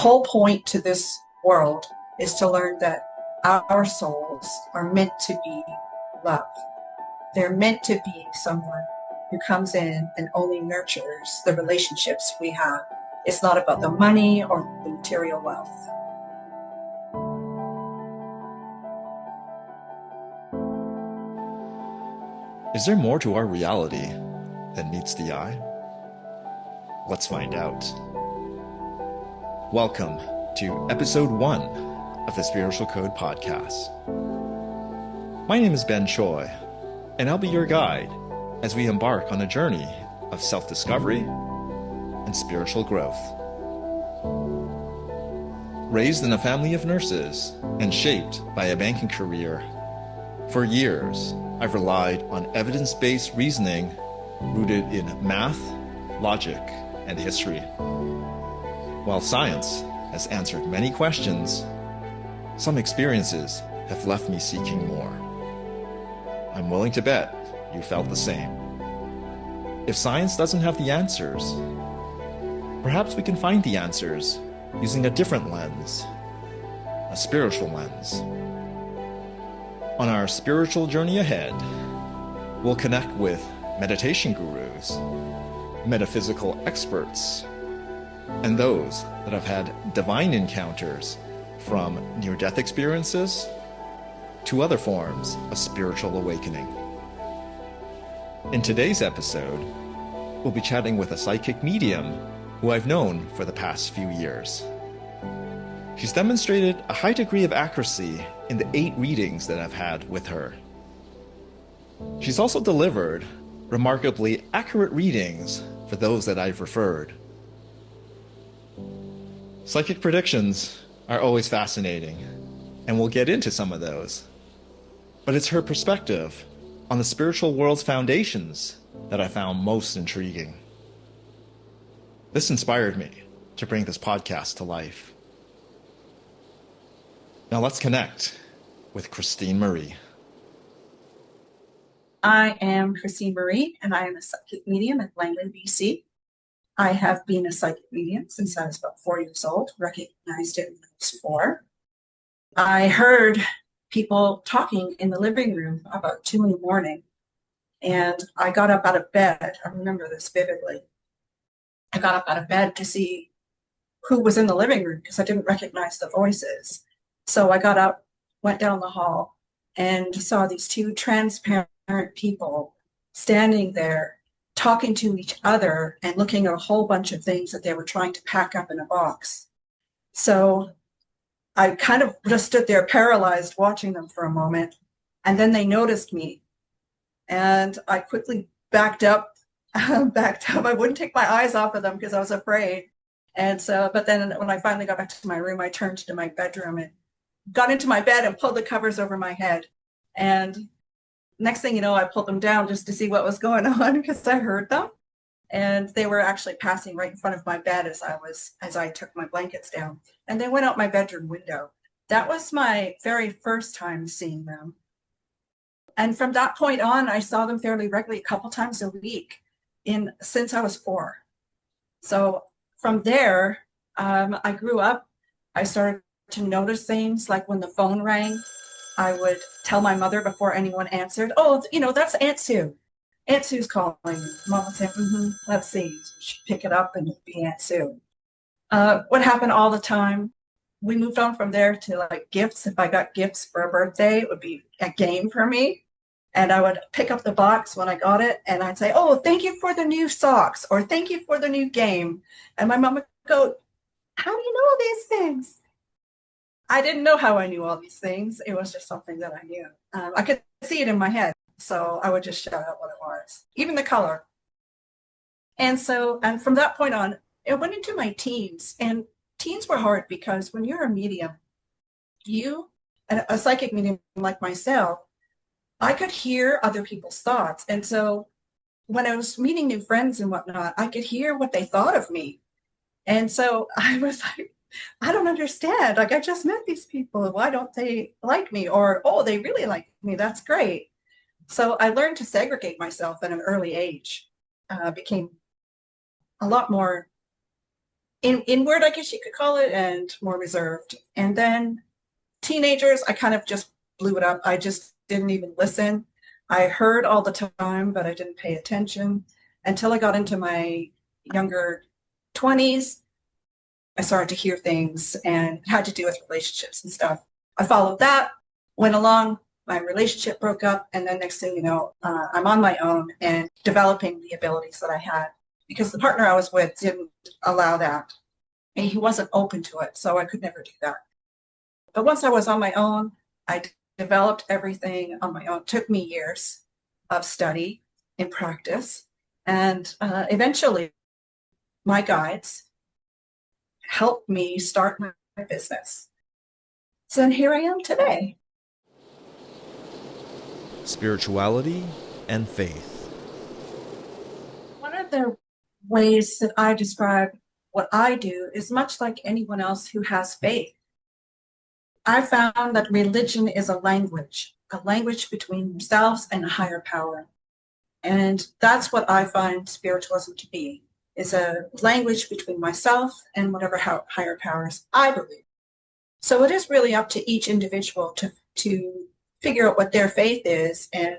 whole point to this world is to learn that our souls are meant to be love. They're meant to be someone who comes in and only nurtures the relationships we have. It's not about the money or the material wealth. Is there more to our reality than meets the eye? Let's find out. Welcome to episode 1 of the Spiritual Code podcast. My name is Ben Choi, and I'll be your guide as we embark on a journey of self-discovery and spiritual growth. Raised in a family of nurses and shaped by a banking career, for years, I've relied on evidence-based reasoning rooted in math, logic, and history. While science has answered many questions, some experiences have left me seeking more. I'm willing to bet you felt the same. If science doesn't have the answers, perhaps we can find the answers using a different lens, a spiritual lens. On our spiritual journey ahead, we'll connect with meditation gurus, metaphysical experts, and those that have had divine encounters from near-death experiences to other forms of spiritual awakening. In today's episode, we'll be chatting with a psychic medium who I've known for the past few years. She's demonstrated a high degree of accuracy in the 8 readings that I've had with her. She's also delivered remarkably accurate readings for those that I've referred. Psychic predictions are always fascinating, and we'll get into some of those. But it's her perspective on the spiritual world's foundations that I found most intriguing. This inspired me to bring this podcast to life. Now let's connect with Christine Marie. I am Christine Marie, and I am a psychic medium in Langley, BC. I have been a psychic medium since I was about 4 years old, recognized it when I was 4. I heard people talking in the living room about 2 in the morning, and I got up out of bed. I remember this vividly. I got up out of bed to see who was in the living room because I didn't recognize the voices. So I got up, went down the hall, and saw these 2 transparent people standing there talking to each other and looking at a whole bunch of things that they were trying to pack up in a box. So I kind of just stood there paralyzed watching them for a moment, and then they noticed me, and I quickly backed up. I wouldn't take my eyes off of them because I was afraid. And so, but then when I finally got back to my room, I turned to my bedroom and got into my bed and pulled the covers over my head. And next thing you know, I pulled them down just to see what was going on because I heard them. And they were actually passing right in front of my bed as I took my blankets down. And they went out my bedroom window. That was my very first time seeing them. And from that point on, I saw them fairly regularly, a couple times a week since I was 4. So from there, I grew up. I started to notice things like when the phone rang, I would tell my mother before anyone answered, "Oh, that's Aunt Sue. Aunt Sue's calling." Mom would say, "Let's see." She'd pick it up and it'd be Aunt Sue. What happened all the time, we moved on from there to like gifts. If I got gifts for a birthday, it would be a game for me. And I would pick up the box when I got it and I'd say, "Oh, thank you for the new socks," or "Thank you for the new game." And my mom would go, "How do you know these things?" I didn't know how I knew all these things. It was just something that I knew. I could see it in my head. So I would just shout out what it was, even the color. And from that point on, it went into my teens. And teens were hard because when you're a medium, a psychic medium like myself, I could hear other people's thoughts. And so when I was meeting new friends and whatnot, I could hear what they thought of me. And so I was like, I don't understand. Like, I just met these people. Why don't they like me? Or, oh, they really like me. That's great. So I learned to segregate myself at an early age. Became a lot more inward, I guess you could call it, and more reserved. And then teenagers, I kind of just blew it up. I just didn't even listen. I heard all the time, but I didn't pay attention until I got into my younger 20s. I started to hear things and it had to do with relationships and stuff. I followed that, went along, my relationship broke up, and then next thing you know, I'm on my own and developing the abilities that I had because the partner I was with didn't allow that. And he wasn't open to it, so I could never do that. But once I was on my own, I developed everything on my own. It took me years of study and practice. And eventually, my guides helped me start my business. So then here I am today. Spirituality and faith. One of the ways that I describe what I do is much like anyone else who has faith. I found that religion is a language between yourselves and a higher power. And that's what I find spiritualism to be, is a language between myself and whatever higher powers I believe. So it is really up to each individual to figure out what their faith is and,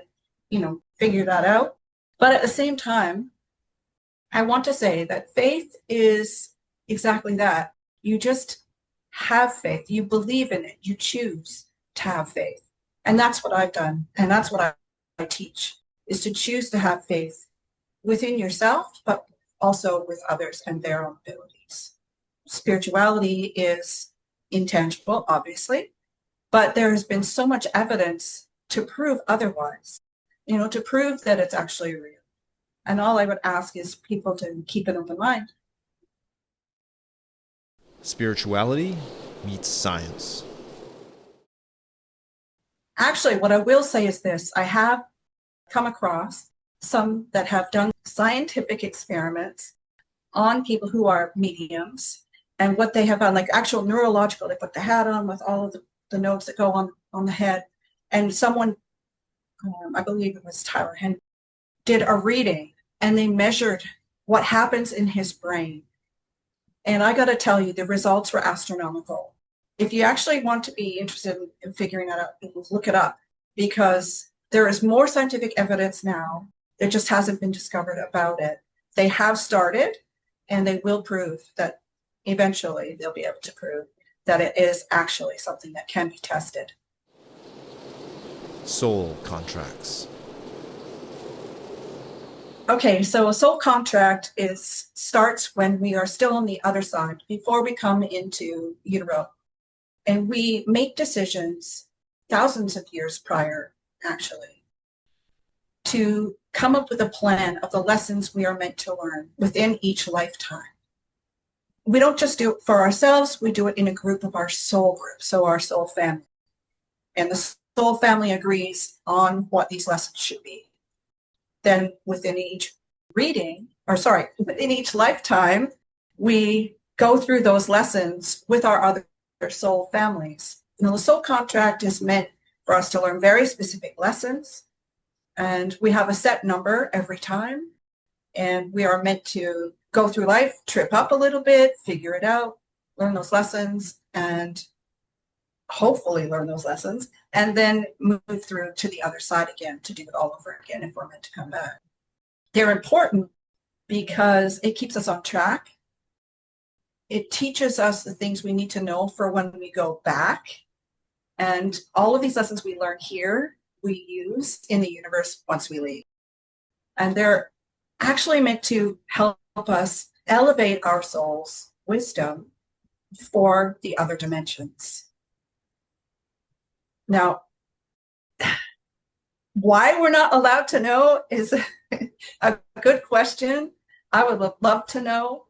figure that out. But at the same time, I want to say that faith is exactly that. You just have faith. You believe in it. You choose to have faith. And that's what I've done. And that's what I teach, is to choose to have faith within yourself, but also with others and their own abilities. Spirituality is intangible, obviously, but there has been so much evidence to prove otherwise, to prove that it's actually real. And all I would ask is people to keep an open mind. Spirituality meets science. Actually, what I will say is this. I have come across some that have done scientific experiments on people who are mediums, and what they have found, like actual neurological, they put the hat on with all of the nodes that go on the head. And someone, I believe it was Tyler Henry, did a reading, and they measured what happens in his brain. And I got to tell you, the results were astronomical. If you actually want to be interested in figuring that out, look it up, because there is more scientific evidence now. There just hasn't been discovered about it. They have started, and they will prove that eventually they'll be able to prove that it is actually something that can be tested. Soul contracts. Okay, so a soul contract starts when we are still on the other side, before we come into utero. And we make decisions thousands of years prior, actually, to come up with a plan of the lessons we are meant to learn within each lifetime. We don't just do it for ourselves, we do it in a group of our soul group, so our soul family. And the soul family agrees on what these lessons should be. Then within each within each lifetime, we go through those lessons with our other soul families. Now, the soul contract is meant for us to learn very specific lessons, and we have a set number every time, and we are meant to go through life, trip up a little bit, figure it out, learn those lessons, and hopefully learn those lessons, and then move through to the other side again to do it all over again if we're meant to come back. They're important because it keeps us on track. It teaches us the things we need to know for when we go back. And all of these lessons we learn here, we use in the universe once we leave. And they're actually meant to help us elevate our soul's wisdom for the other dimensions. Now, why we're not allowed to know is a good question. I would love to know.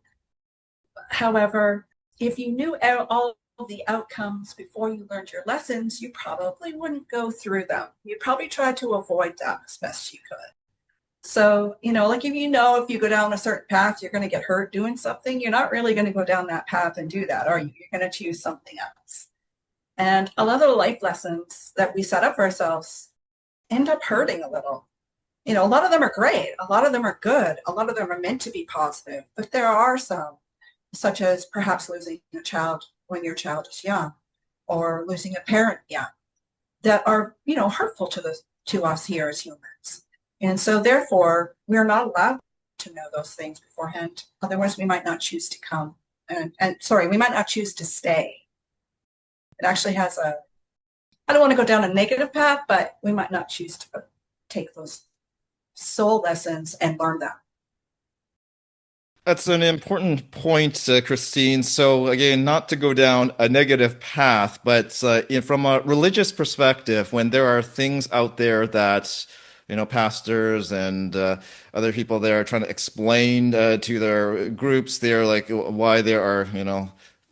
However, if you knew all of the outcomes before you learned your lessons, you probably wouldn't go through them. You'd probably try to avoid them as best you could. So, like if you go down a certain path, you're going to get hurt doing something, you're not really going to go down that path and do that, are you? You're going to choose something else. And a lot of the life lessons that we set up for ourselves end up hurting a little. A lot of them are great. A lot of them are good. A lot of them are meant to be positive. But there are some such as perhaps losing a child when your child is young, or losing a parent young, that are, hurtful to us here as humans. And so therefore, we're not allowed to know those things beforehand. Otherwise, we might not choose to come. And sorry, we might not choose to stay. It actually has I don't want to go down a negative path, but we might not choose to take those soul lessons and learn them. That's an important point, Christine. So again, not to go down a negative path, but from a religious perspective, when there are things out there that, pastors and other people there are trying to explain to their groups, they're like why there are,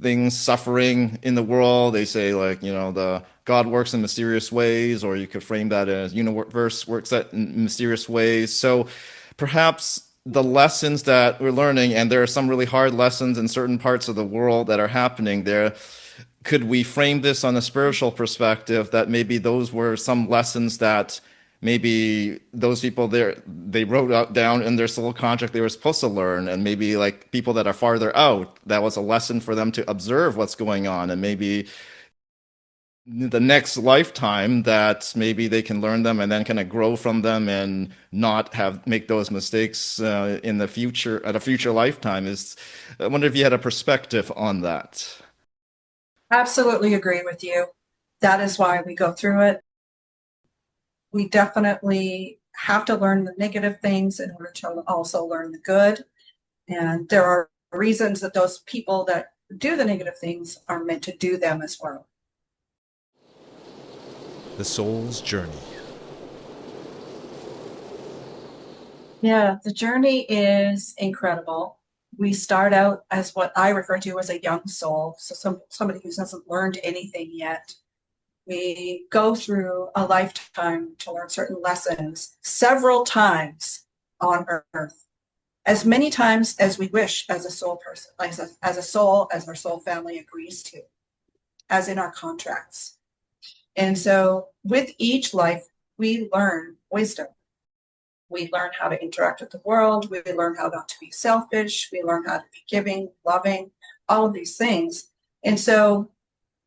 things suffering in the world. They say like, the God works in mysterious ways, or you could frame that as universe works in mysterious ways. So perhaps the lessons that we're learning, and there are some really hard lessons in certain parts of the world that are happening there. Could we frame this on a spiritual perspective that maybe those were some lessons that maybe those people there they wrote out down in their soul contract they were supposed to learn, and maybe like people that are farther out, that was a lesson for them to observe what's going on, and maybe the next lifetime that maybe they can learn them and then kind of grow from them and not have make those mistakes in the future at a future lifetime. Is I wonder if you had a perspective on that. Absolutely agree with you. That is why we go through it. We definitely have to learn the negative things in order to also learn the good. And there are reasons that those people that do the negative things are meant to do them as well. The soul's journey. Yeah, the journey is incredible. We start out as what I refer to as a young soul, so somebody who hasn't learned anything yet. We go through a lifetime to learn certain lessons several times on Earth, as many times as we wish as a soul person, as a soul, as our soul family agrees to, as in our contracts. And so with each life, we learn wisdom. We learn how to interact with the world. We learn how not to be selfish. We learn how to be giving, loving, all of these things. And so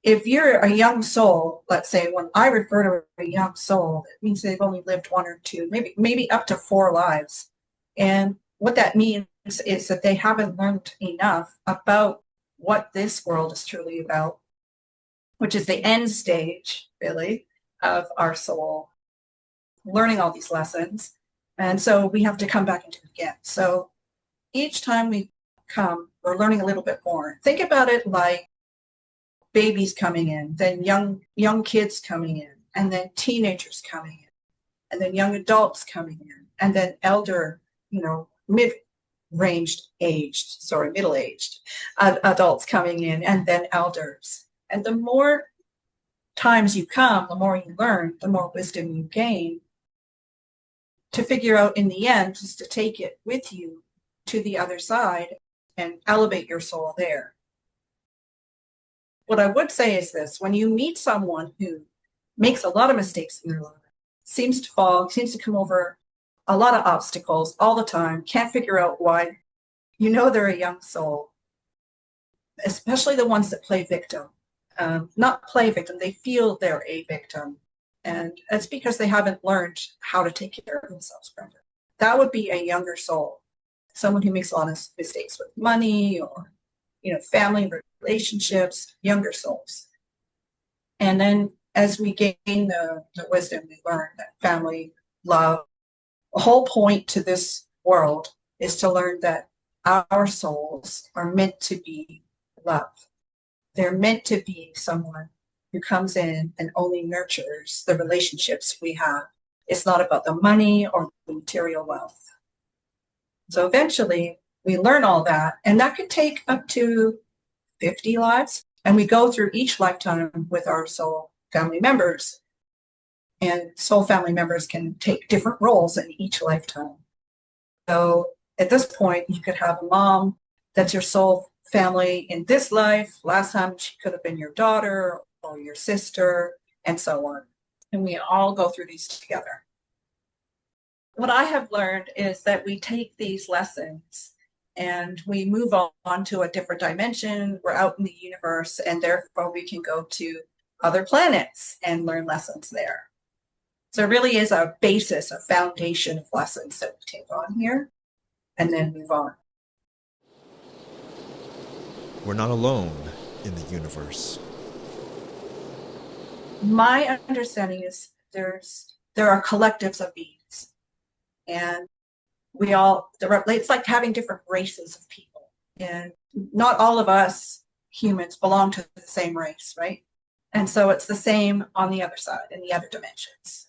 if you're a young soul, let's say when I refer to a young soul, it means they've only lived one or two, maybe up to 4 lives. And what that means is that they haven't learned enough about what this world is truly about, which is the end stage, really, of our soul, learning all these lessons. And so we have to come back into it again. So each time we come, we're learning a little bit more. Think about it like babies coming in, then young kids coming in, and then teenagers coming in, and then young adults coming in, and then elder, middle-aged adults coming in, and then elders. And the more times you come, the more you learn, the more wisdom you gain, to figure out in the end is to take it with you to the other side and elevate your soul there. What I would say is this: when you meet someone who makes a lot of mistakes in their life, seems to fall, seems to come over a lot of obstacles all the time, can't figure out why, they're a young soul, especially the ones that play victim. Not play victim, they feel they're a victim. And it's because they haven't learned how to take care of themselves better. That would be a younger soul, someone who makes a lot of mistakes with money or, family relationships, younger souls. And then as we gain the wisdom, we learn that family, love, the whole point to this world is to learn that our souls are meant to be love. They're meant to be someone who comes in and only nurtures the relationships we have. It's not about the money or the material wealth. So eventually we learn all that, and that could take up to 50 lives. And we go through each lifetime with our soul family members. And soul family members can take different roles in each lifetime. So at this point, you could have a mom that's your soul family in this life. Last time she could have been your daughter or your sister, and so on. And we all go through these together. What I have learned is that we take these lessons and we move on to a different dimension. We're out in the universe, and therefore we can go to other planets and learn lessons there. So it really is a basis, a foundation of lessons that we take on here and then move on. We're not alone in the universe. My understanding is there are collectives of beings, and it's like having different races of people, and not all of us humans belong to the same race, right? And so it's the same on the other side, in the other dimensions.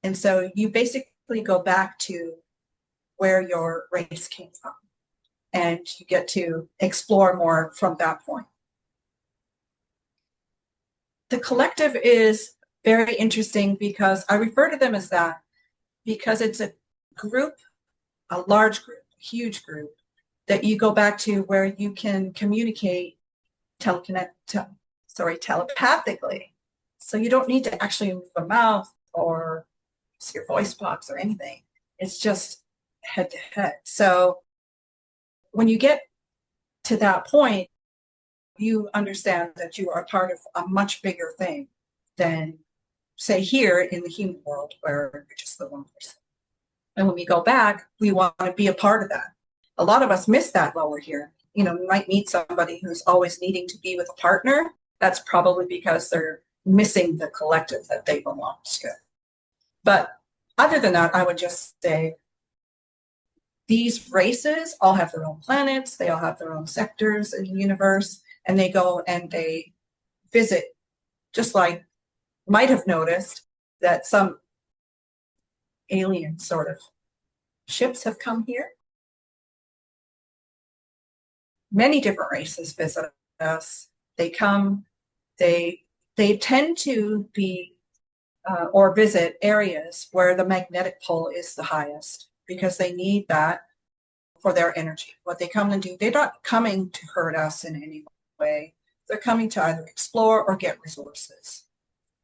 And so you basically go back to where your race came from, and you get to explore more from that point. The collective is very interesting because I refer to them as that because it's a group, a large group, a huge group that you go back to where you can communicate telepathically. So you don't need to actually move a mouth or use your voice box or anything. It's just head to head. So when you get to that point, you understand that you are part of a much bigger thing than, say, here in the human world where you're just the one person. And when we go back, we want to be a part of that. A lot of us miss that while we're here. You know, we might meet somebody who's always needing to be with a partner. That's probably because they're missing the collective that they belong to. But other than that, I would just say these races all have their own planets. They all have their own sectors in the universe, and they go and they visit, just like might have noticed that some alien sort of ships have come here. Many different races visit us. They come, they tend to be or visit areas where the magnetic pull is the highest because they need that for their energy. What they come and do, they're not coming to hurt us in any way. They're coming to either explore or get resources.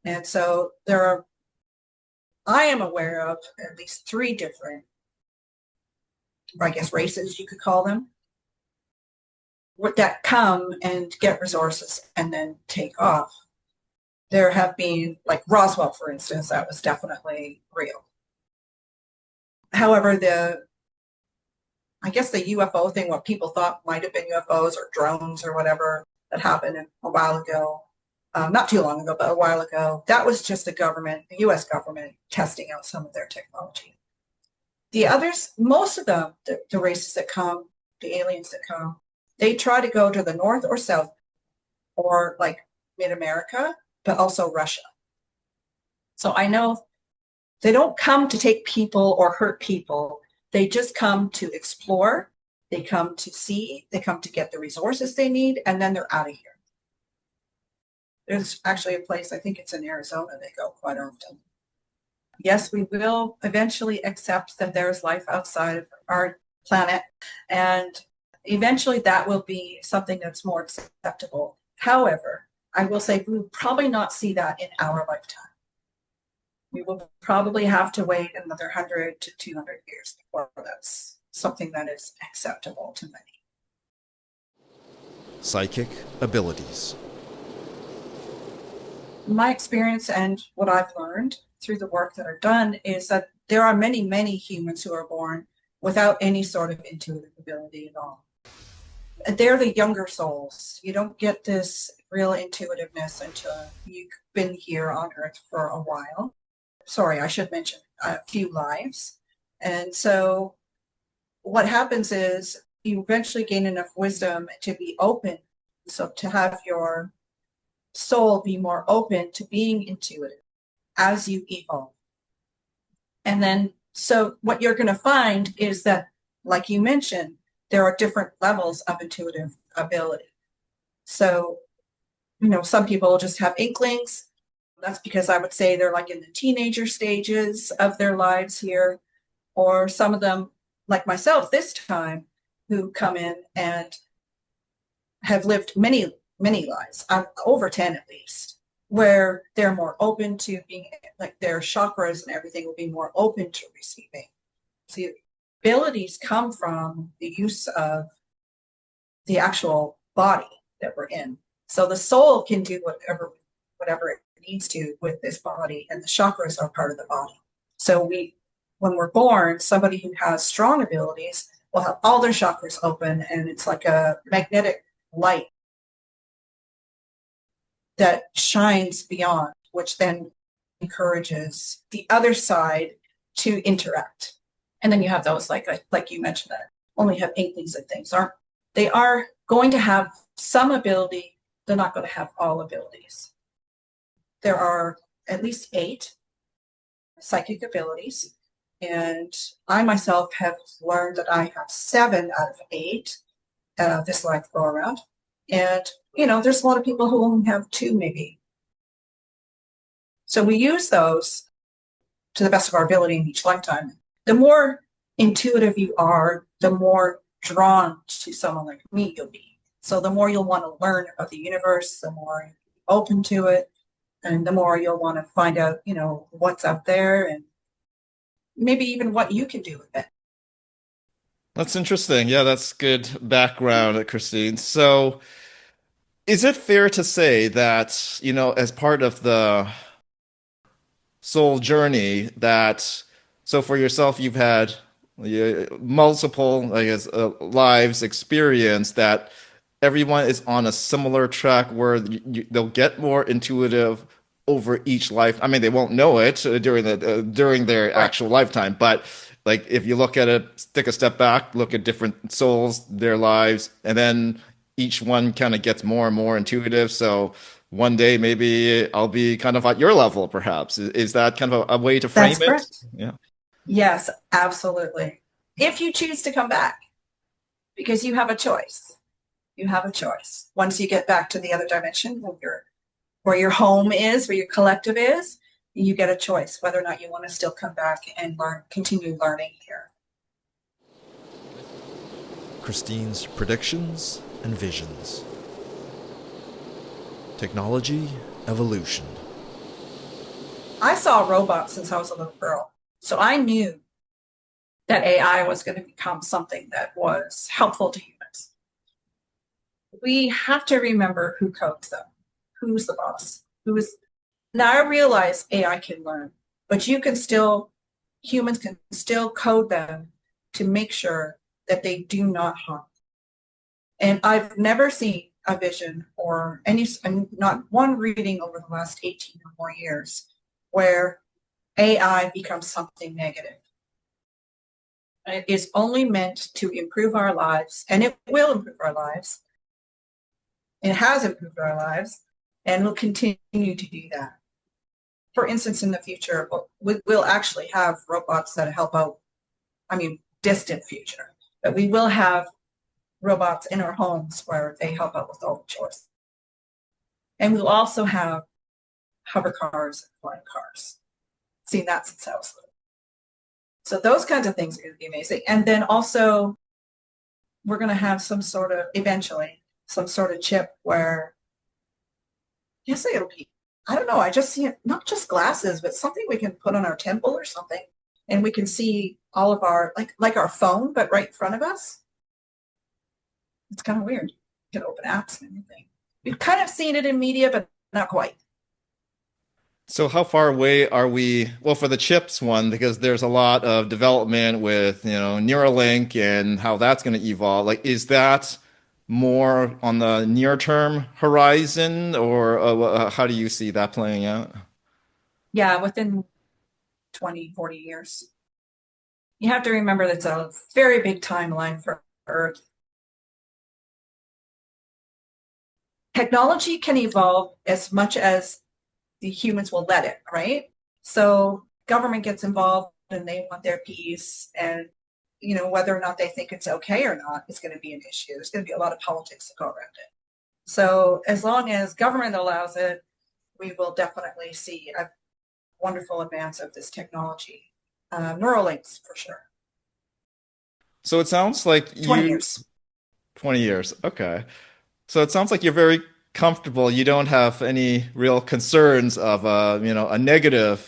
And so I am aware of at least 3 different, I guess, races you could call them, that come and get resources and then take off. There have been, like Roswell, for instance, that was definitely real. However, I guess the UFO thing, what people thought might have been UFOs or drones or whatever that happened a while ago, not too long ago, but a while ago, that was just the US government testing out some of their technology. The others, most of them, the races that come, the aliens that come, they try to go to the north or south or like mid-America, but also Russia. So I know they don't come to take people or hurt people. They just come to explore. They come to see. They come to get the resources they need, and then they're out of here. There's actually a place, I think it's in Arizona, they go quite often. Yes, we will eventually accept that there's life outside of our planet, and eventually that will be something that's more acceptable. However, I will say we will probably not see that in our lifetime. We will probably have to wait another 100 to 200 years before that's something that is acceptable to many. Psychic abilities. My experience and what I've learned through the work that I've done is that there are many, many humans who are born without any sort of intuitive ability at all. They're the younger souls. You don't get this real intuitiveness until you've been here on Earth for a while. Sorry, I should mention a few lives. And so what happens is you eventually gain enough wisdom to be open. So to have your soul be more open to being intuitive as you evolve. And then, so what you're going to find is that, like you mentioned, there are different levels of intuitive ability. So, some people just have inklings. That's because I would say they're like in the teenager stages of their lives here, or some of them, like myself this time, who come in and have lived many, many lives, over 10 at least, where they're more open to being, like their chakras and everything will be more open to receiving. See, abilities come from the use of the actual body that we're in. So the soul can do whatever it needs to with this body, and the chakras are part of the body. So when we're born, somebody who has strong abilities will have all their chakras open, and it's like a magnetic light that shines beyond, which then encourages the other side to interact. And then you have those like you mentioned that only have inklings of things. They are going to have some ability, they're not going to have all abilities. There are at least 8 psychic abilities, and I myself have learned that I have 7 out of 8 this life go around. And there's a lot of people who only have 2 maybe. So we use those to the best of our ability in each lifetime. The more intuitive you are, the more drawn to someone like me you'll be. So the more you'll want to learn about the universe, the more you'll be open to it, and the more you'll want to find out, what's out there and maybe even what you can do with it. That's interesting. Yeah, that's good background, Christine. So, is it fair to say that, as part of the soul journey that so for yourself you've had multiple I guess lives experience that everyone is on a similar track where they'll get more intuitive over each life. I mean, they won't know it during their Right. actual lifetime, but like if you look at it, take a step back, look at different souls, their lives, and then each one kind of gets more and more intuitive. So one day maybe I'll be kind of at your level, perhaps. Is that kind of a way to That's frame it? correct. Yeah. Yes, absolutely. If you choose to come back, because you have a choice. You have a choice. Once you get back to the other dimension where your home is, where your collective is, you get a choice whether or not you want to still come back and continue learning here. Christine's predictions and visions. Technology evolution. I saw robots since I was a little girl. So I knew that AI was going to become something that was helpful to humans. We have to remember who codes them, who's the boss, who's. Now I realize AI can learn, but humans can still code them to make sure that they do not harm. And I've never seen a vision or not one reading over the last 18 or more years where AI becomes something negative. It is only meant to improve our lives, and it will improve our lives. It has improved our lives and will continue to do that. For instance, in the future, we'll actually have robots that help out. I mean, distant future, but we will have robots in our homes where they help out with all the chores. And we'll also have hover cars and flying cars. Seen that since I was little. So those kinds of things are going to be amazing. And then also, we're going to have eventually, some sort of chip where, yes, it'll be, I don't know, I just see it, not just glasses, but something we can put on our temple or something. And we can see all of our, like our phone, but right in front of us. It's kind of weird. You can open apps and everything. We've kind of seen it in media, but not quite. So how far away are we? Well, for the chips one, because there's a lot of development with, Neuralink and how that's going to evolve. Like, is that more on the near term horizon, or how do you see that playing out? Yeah, within 20, 40 years. You have to remember that's a very big timeline for Earth. Technology can evolve as much as the humans will let it, right? So government gets involved and they want their piece, and whether or not they think it's okay or not is going to be an issue. There's going to be a lot of politics to go around it. So as long as government allows it, we will definitely see a wonderful advance of this technology. Neuralinks for sure. So it sounds like 20 you, years. 20 years. Okay. So it sounds like you're very comfortable. You don't have any real concerns of a negative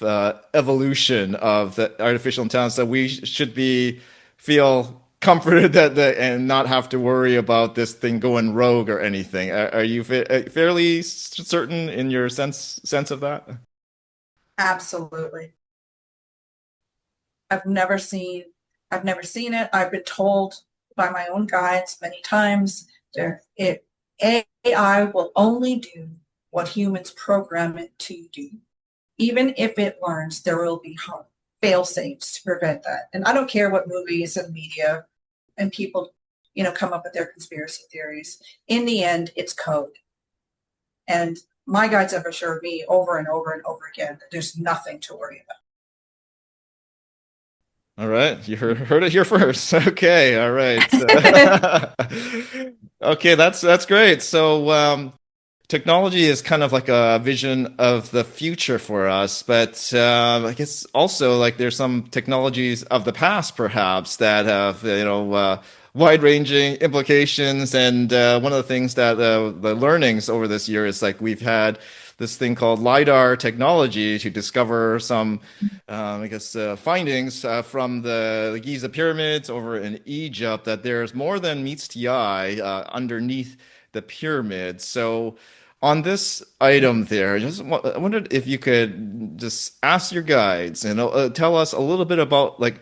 evolution of the artificial intelligence that we should be feel comforted that and not have to worry about this thing going rogue or anything. Are you fairly certain in your sense of that? Absolutely. I've never seen I've never seen it. I've been told by my own guides many times AI will only do what humans program it to do. Even if it learns, there will be fail safes to prevent that. And I don't care what movies and media and people, come up with their conspiracy theories. In the end, it's code. And my guides have assured me over and over and over again that there's nothing to worry about. All right, you heard it here first. Okay, all right. Okay, that's great. So, technology is kind of like a vision of the future for us, but I guess also like there's some technologies of the past, perhaps that have wide-ranging implications. And one of the things that the learnings over this year is like we've had this thing called LiDAR technology to discover some, findings from the Giza Pyramids over in Egypt that there's more than meets the eye underneath the pyramids. So, on this item there, I wondered if you could just ask your guides and tell us a little bit about like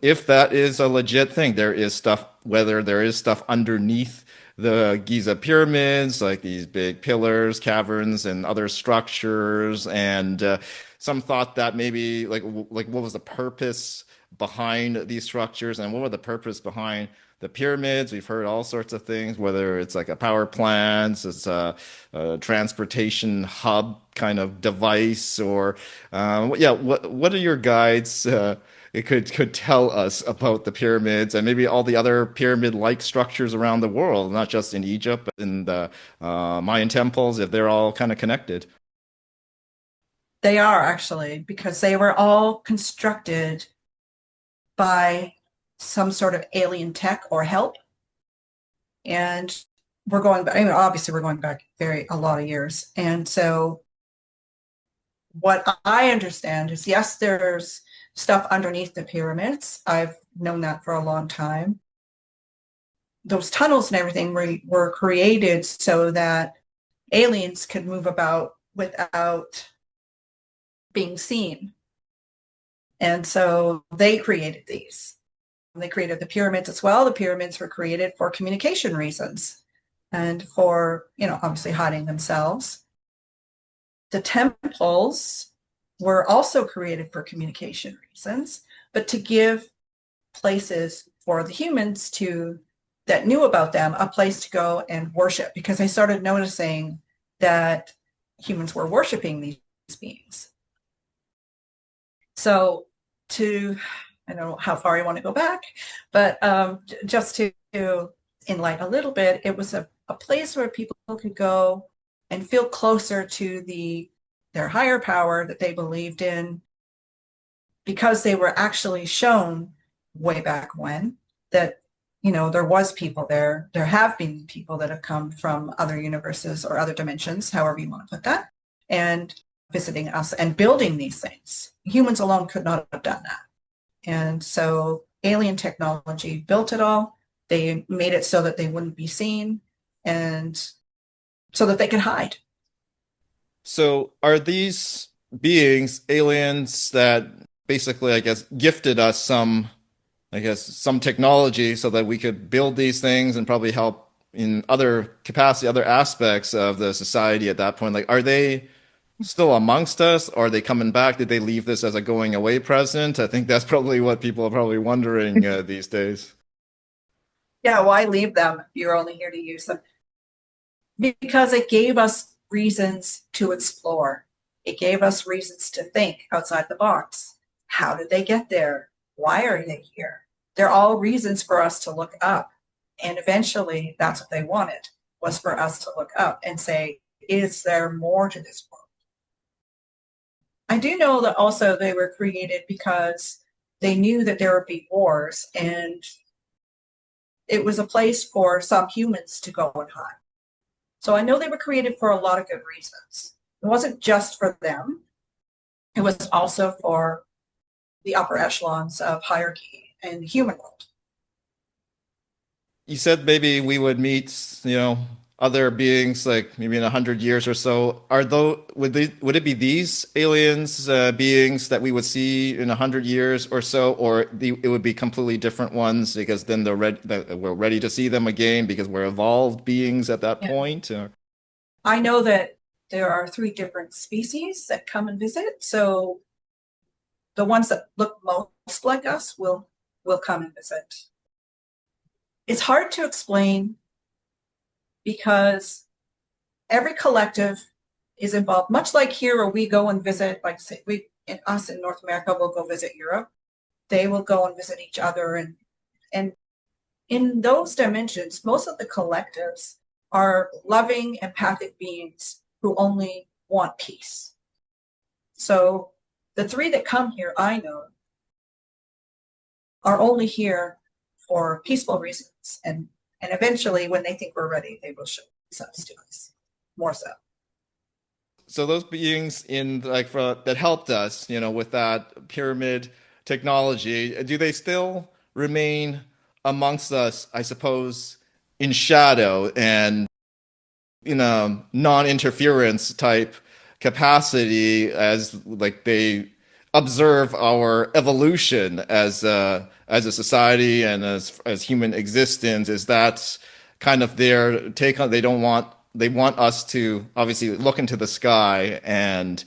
if that is a legit thing. There is stuff, whether there is stuff underneath the Giza pyramids, like these big pillars, caverns, and other structures, and some thought that maybe like what was the purpose behind these structures, and what were the purpose behind the pyramids. We've heard all sorts of things, whether it's like a power plant, it's a transportation hub kind of device, or yeah, what are your guides? It could tell us about the pyramids and maybe all the other pyramid-like structures around the world, not just in Egypt, but in the Mayan temples, if they're all kind of connected. They are actually, because they were all constructed by some sort of alien tech or help. And we're going back, obviously we're going back a lot of years. And so what I understand is, yes, there's stuff underneath the pyramids. I've known that for a long time. Those tunnels and everything were created so that aliens could move about without being seen. And so they created these. They created the pyramids as well. The pyramids were created for communication reasons and for, obviously hiding themselves. The temples were also created for communication reasons, but to give places for the humans that knew about them a place to go and worship, because I started noticing that humans were worshiping these beings. So I don't know how far you want to go back, but just to enlighten a little bit, it was a place where people could go and feel closer to their higher power that they believed in, because they were actually shown way back when that, there was people there. There have been people that have come from other universes or other dimensions, however you want to put that, and visiting us and building these things. Humans alone could not have done that. And so alien technology built it all. They made it so that they wouldn't be seen and so that they could hide. So, are these beings aliens that basically, I guess, gifted us some, I guess, some technology so that we could build these things and probably help in other capacity, other aspects of the society at that point? Like, are they still amongst us? Or are they coming back? Did they leave this as a going away present? I think that's probably what people are probably wondering these days. Yeah, why leave them if you're only here to use them? Because it gave us reasons to explore. It gave us reasons to think outside the box. How did they get there? Why are they here? They're all reasons for us to look up. And eventually, that's what they wanted, was for us to look up and say, is there more to this world? I do know that also they were created because they knew that there would be wars, and it was a place for some humans to go and hide. So I know they were created for a lot of good reasons. It wasn't just for them. It was also for the upper echelons of hierarchy in the human world. You said maybe we would meet, other beings like maybe in 100 years or so. Would it be these aliens beings that we would see in 100 years or so, or it would be completely different ones because then we're ready to see them again because we're evolved beings at that Yeah. point? Or... I know that there are 3 different species that come and visit. So the ones that look most like us will come and visit. It's hard to explain because every collective is involved, much like here where we go and visit, like say us in North America will go visit Europe. They will go and visit each other, and in those dimensions, most of the collectives are loving, empathic beings who only want peace. So the 3 that come here, I know, are only here for peaceful reasons, and eventually, when they think we're ready, they will show themselves to us. More so. So those beings that helped us, with that pyramid technology, do they still remain amongst us, I suppose, in shadow and in a non-interference type capacity as like they observe our evolution as a society and as human existence? Is that kind of their take on? They want us to obviously look into the sky and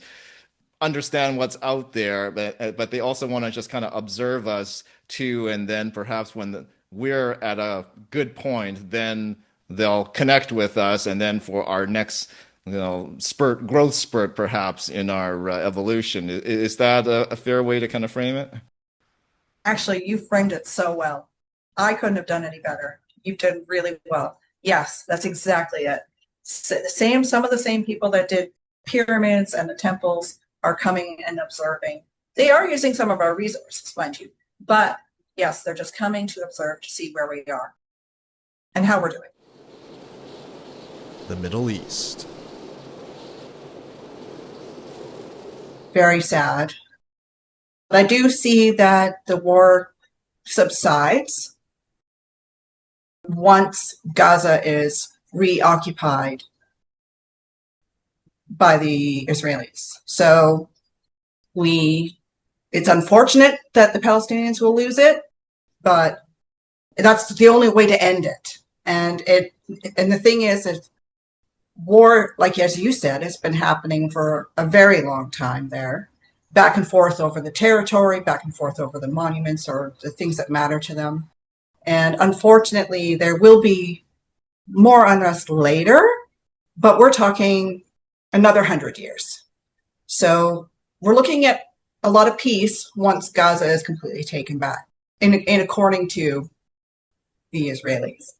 understand what's out there, but they also want to just kind of observe us too, and then perhaps we're at a good point, then they'll connect with us, and then for our next growth spurt, perhaps in our evolution. Is that a fair way to kind of frame it? Actually, you framed it so well. I couldn't have done any better. You've done really well. Yes, that's exactly it. Some of the same people that did pyramids and the temples are coming and observing. They are using some of our resources, mind you, but yes, they're just coming to observe to see where we are and how we're doing. The Middle East. Very sad. But I do see that the war subsides once Gaza is reoccupied by the Israelis. So it's unfortunate that the Palestinians will lose it, but that's the only way to end it. And the thing is war, like as you said, has been happening for a very long time there, back and forth over the territory, back and forth over the monuments or the things that matter to them. And unfortunately, there will be more unrest later, but we're talking another 100 years. So we're looking at a lot of peace once Gaza is completely taken back, in according to the Israelis.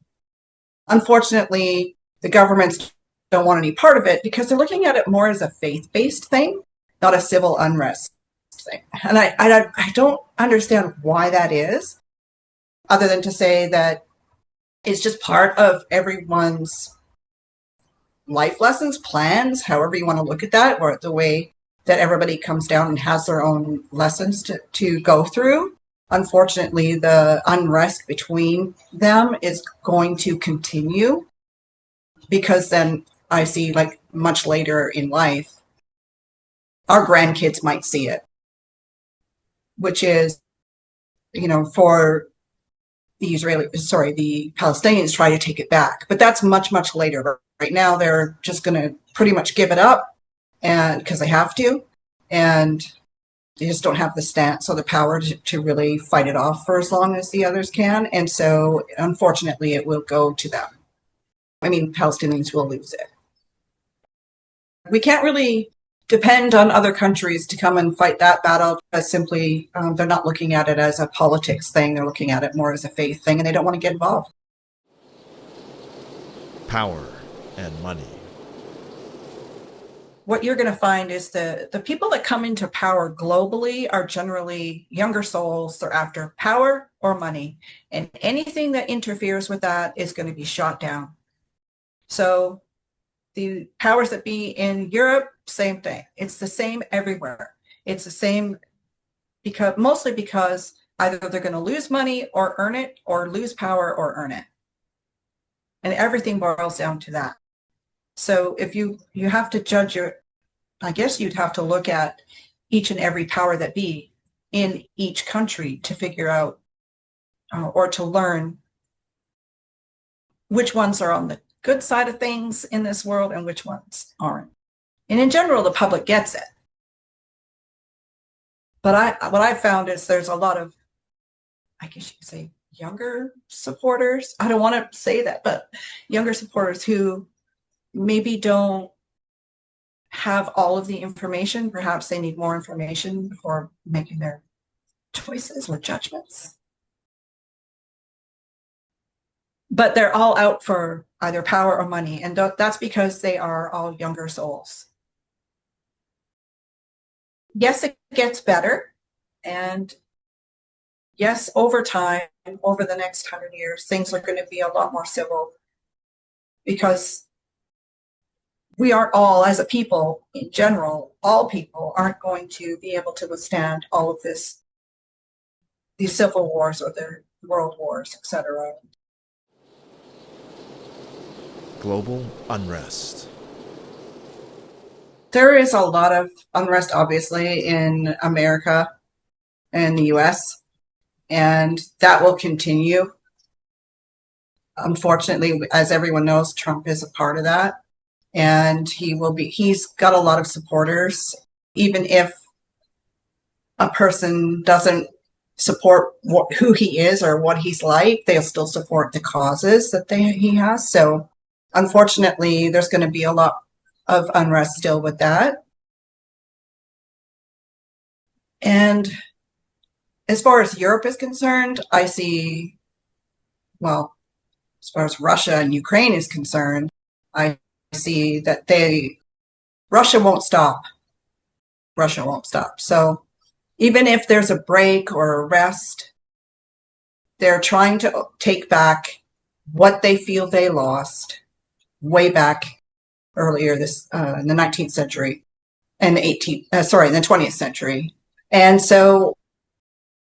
Unfortunately, the governments don't want any part of it because they're looking at it more as a faith-based thing, not a civil unrest thing. And I don't understand why that is, other than to say that it's just part of everyone's life lessons, plans, however you want to look at that, or the way that everybody comes down and has their own lessons to go through. Unfortunately, the unrest between them is going to continue because then I see, like, much later in life, our grandkids might see it, which is, for the the Palestinians try to take it back. But that's much, much later. Right now, they're just going to pretty much give it up, and because they have to, and they just don't have the stance or the power to really fight it off for as long as the others can. And so, unfortunately, it will go to them. I mean, Palestinians will lose it. We can't really depend on other countries to come and fight that battle because simply they're not looking at it as a politics thing. They're looking at it more as a faith thing, and they don't want to get involved. Power and money. What you're going to find is the people that come into power globally are generally younger souls. They're after power or money, and anything that interferes with that is going to be shot down. So the powers that be in Europe, same thing. It's the same everywhere. It's the same mostly because either they're going to lose money or earn it, or lose power or earn it. And everything boils down to that. So if you have to judge I guess you'd have to look at each and every power that be in each country to figure out or to learn which ones are on the good side of things in this world and which ones aren't. And in general, the public gets it. But what I found is there's a lot of, I guess you could say, younger supporters. I don't want to say that, but younger supporters who maybe don't have all of the information. Perhaps they need more information before making their choices or judgments. But they're all out for either power or money, and that's because they are all younger souls. Yes, it gets better, and yes, over time, over the next 100 years, things are going to be a lot more civil because we aren't all, as a people in general, all people aren't going to be able to withstand all of this, these civil wars or the world wars, etc. Global unrest. There is a lot of unrest, obviously, in America and the US, and that will continue. Unfortunately, as everyone knows, Trump is a part of that, and he's got a lot of supporters. Even if a person doesn't support who he is or what he's like, they'll still support the causes that he has. So unfortunately, there's going to be a lot of unrest still with that. And as far as Europe is concerned, I see, well, as far as Russia and Ukraine is concerned, I see that Russia won't stop. Russia won't stop. So even if there's a break or a rest, they're trying to take back what they feel they lost way back earlier in the 19th century and the 20th century. And so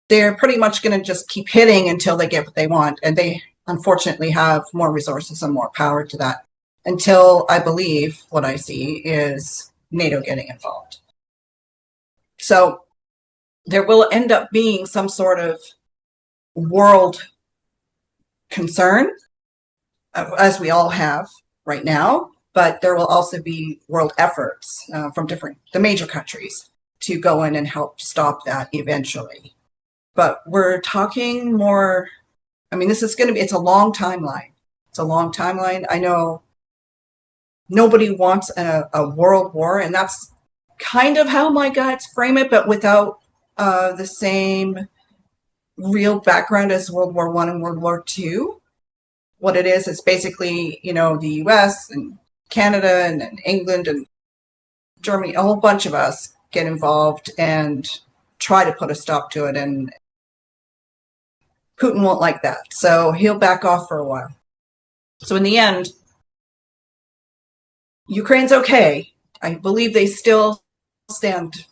they're pretty much going to just keep hitting until they get what they want. And they unfortunately have more resources and more power to that, until I believe what I see is NATO getting involved. So there will end up being some sort of world concern, as we all have right now, but there will also be world efforts from the major countries to go in and help stop that eventually. But we're talking more, I mean, it's a long timeline. It's a long timeline. I know nobody wants a world war, and that's kind of how my guides frame it, but without the same real background as World War I and World War II. What it is basically, the US and Canada and England and Germany, a whole bunch of us get involved and try to put a stop to it. And Putin won't like that. So he'll back off for a while. So in the end, Ukraine's okay. I believe they still stand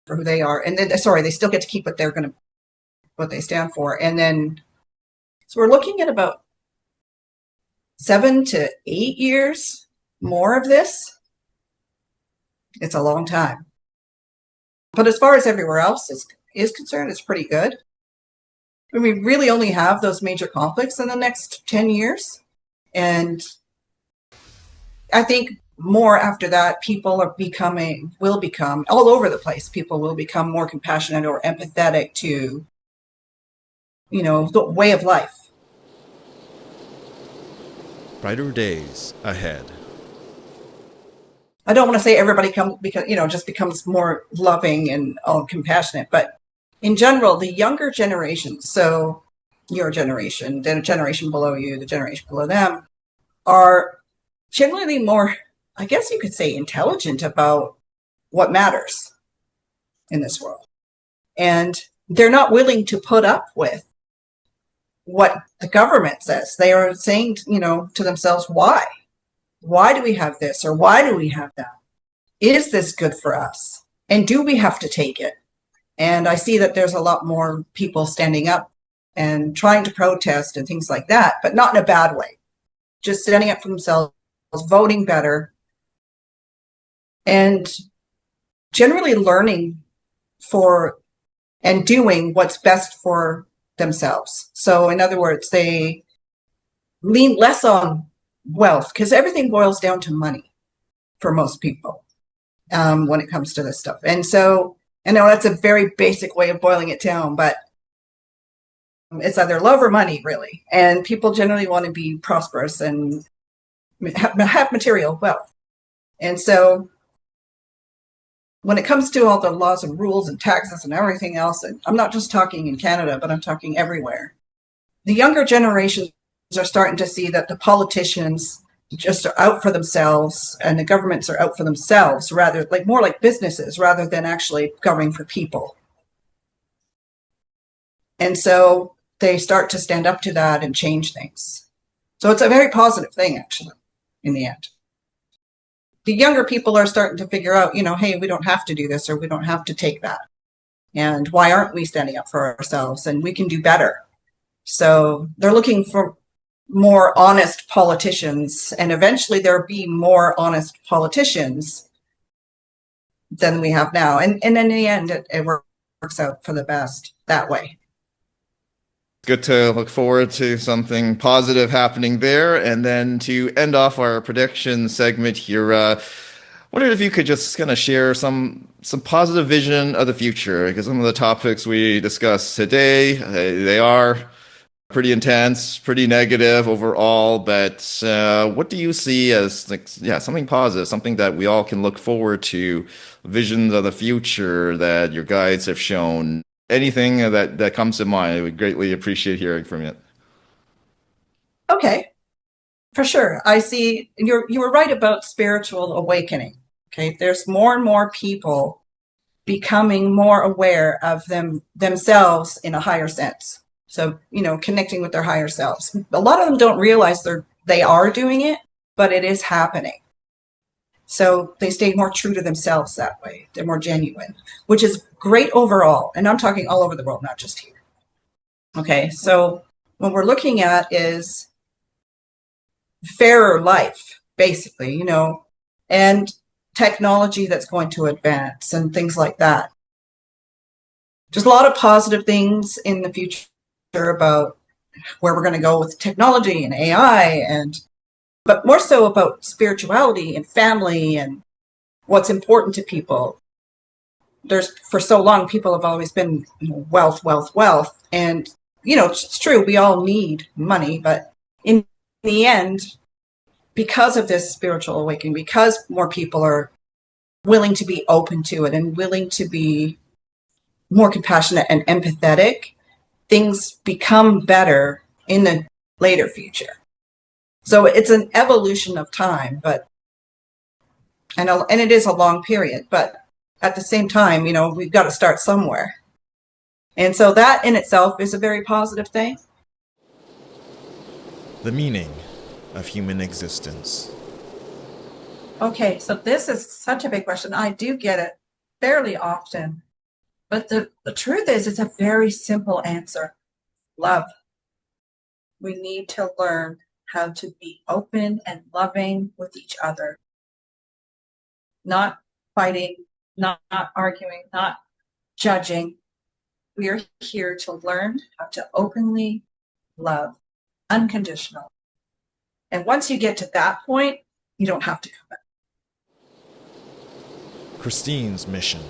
for who they are. And then, they still get to keep what they stand for. And then, so we're looking at about 7 to 8 years more of this. It's a long time. But as far as everywhere else is concerned, it's pretty good. And we really only have those major conflicts in the next 10 years. And I think more after that, people will become all over the place. People will become more compassionate or empathetic to, the way of life. Brighter days ahead. I don't want to say everybody just becomes more loving and compassionate, but in general, the younger generation, so your generation, the generation below you, the generation below them, are generally more, I guess you could say, intelligent about what matters in this world. And they're not willing to put up with what the government says. They are saying, to themselves, why? Why do we have this? Or why do we have that? Is this good for us? And do we have to take it? And I see that there's a lot more people standing up and trying to protest and things like that, but not in a bad way. just standing up for themselves, voting better, and generally learning for and doing what's best for themselves. So in other words, they lean less on wealth because everything boils down to money for most people when it comes to this stuff. And so I know that's a very basic way of boiling it down, but it's either love or money, really. And people generally want to be prosperous and have material wealth. And so when it comes to all the laws and rules and taxes and everything else, and I'm not just talking in Canada, but I'm talking everywhere, the younger generations are starting to see that the politicians just are out for themselves and the governments are out for themselves, rather like more like businesses rather than actually governing for people. And so they start to stand up to that and change things. So it's a very positive thing, actually, in the end. The younger people are starting to figure out, hey, we don't have to do this or we don't have to take that. And why aren't we standing up for ourselves? And we can do better. So they're looking for more honest politicians, and eventually there'll be more honest politicians than we have now. And in the end, it works out for the best that way. Good to look forward to something positive happening there. And then to end off our prediction segment here, wondered if you could just kind of share some positive vision of the future, because some of the topics we discussed today, they are pretty intense, pretty negative overall. But what do you see as something positive, something that we all can look forward to, visions of the future that your guides have shown? Anything that comes to mind, I would greatly appreciate hearing from you. Okay, for sure. I see you were right about spiritual awakening. Okay, there's more and more people becoming more aware of themselves in a higher sense. So, connecting with their higher selves. A lot of them don't realize they are doing it, but it is happening. So they stay more true to themselves that way. They're more genuine, which is great overall. And I'm talking all over the world, not just here. Okay, so what we're looking at is fairer life, basically, and technology that's going to advance and things like that. There's a lot of positive things in the future about where we're going to go with technology and AI, but more so about spirituality and family and what's important to people. For so long, people have always been wealth, wealth, wealth. And, it's true, we all need money, but in the end, because of this spiritual awakening, because more people are willing to be open to it and willing to be more compassionate and empathetic, things become better in the later future. So it's an evolution of time, and it is a long period, but at the same time, we've got to start somewhere. And so that in itself is a very positive thing. The meaning of human existence. Okay, so this is such a big question. I do get it fairly often. But the truth is, it's a very simple answer. Love. We need to learn how to be open and loving with each other. Not fighting, not arguing, not judging. We are here to learn how to openly love, unconditional. And once you get to that point, you don't have to come back. Christine's mission.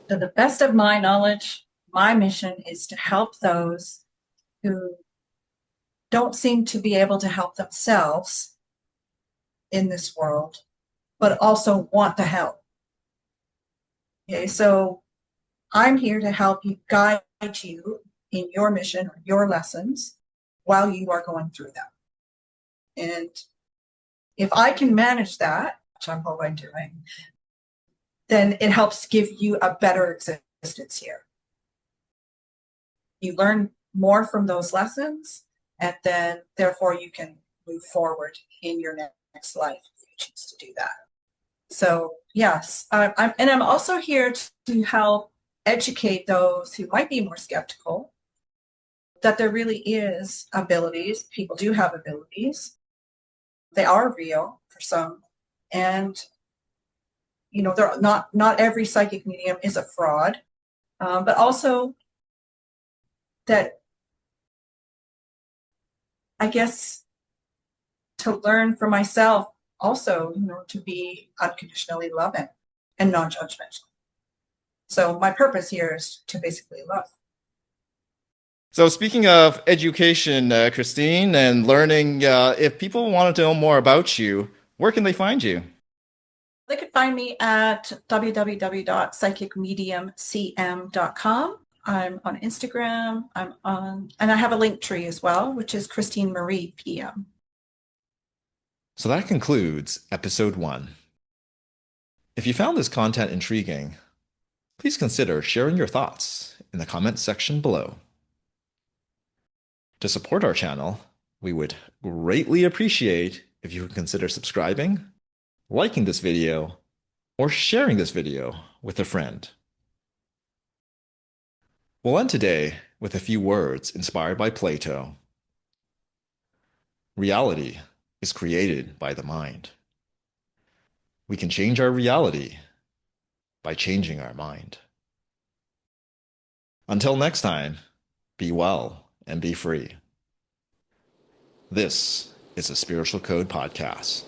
To the best of my knowledge, my mission is to help those who don't seem to be able to help themselves in this world, but also want the help. Okay, so I'm here to help you, guide you in your mission or your lessons while you are going through them. And if I can manage that, which I'm hoping doing, then it helps give you a better existence here. You learn more from those lessons, and then therefore you can move forward in your next life if you choose to do that. So yes, I'm also here to help educate those who might be more skeptical that there really is abilities. People do have abilities. They are real for some. And, they're not every psychic medium is a fraud. But also that, I guess, to learn for myself also, to be unconditionally loving and non-judgmental. So my purpose here is to basically love. So speaking of education, Christine, and learning, if people wanted to know more about you, where can they find you? They could find me at www.psychicmediumcm.com. I'm on Instagram. And I have a link tree as well, which is Christine Marie PM. So that concludes episode 1. If you found this content intriguing, please consider sharing your thoughts in the comments section below. To support our channel, we would greatly appreciate if you would consider subscribing, liking this video, or sharing this video with a friend. We'll end today with a few words inspired by Plato. Reality is created by the mind. We can change our reality by changing our mind. Until next time, be well and be free. This is a Spiritual Code Podcast.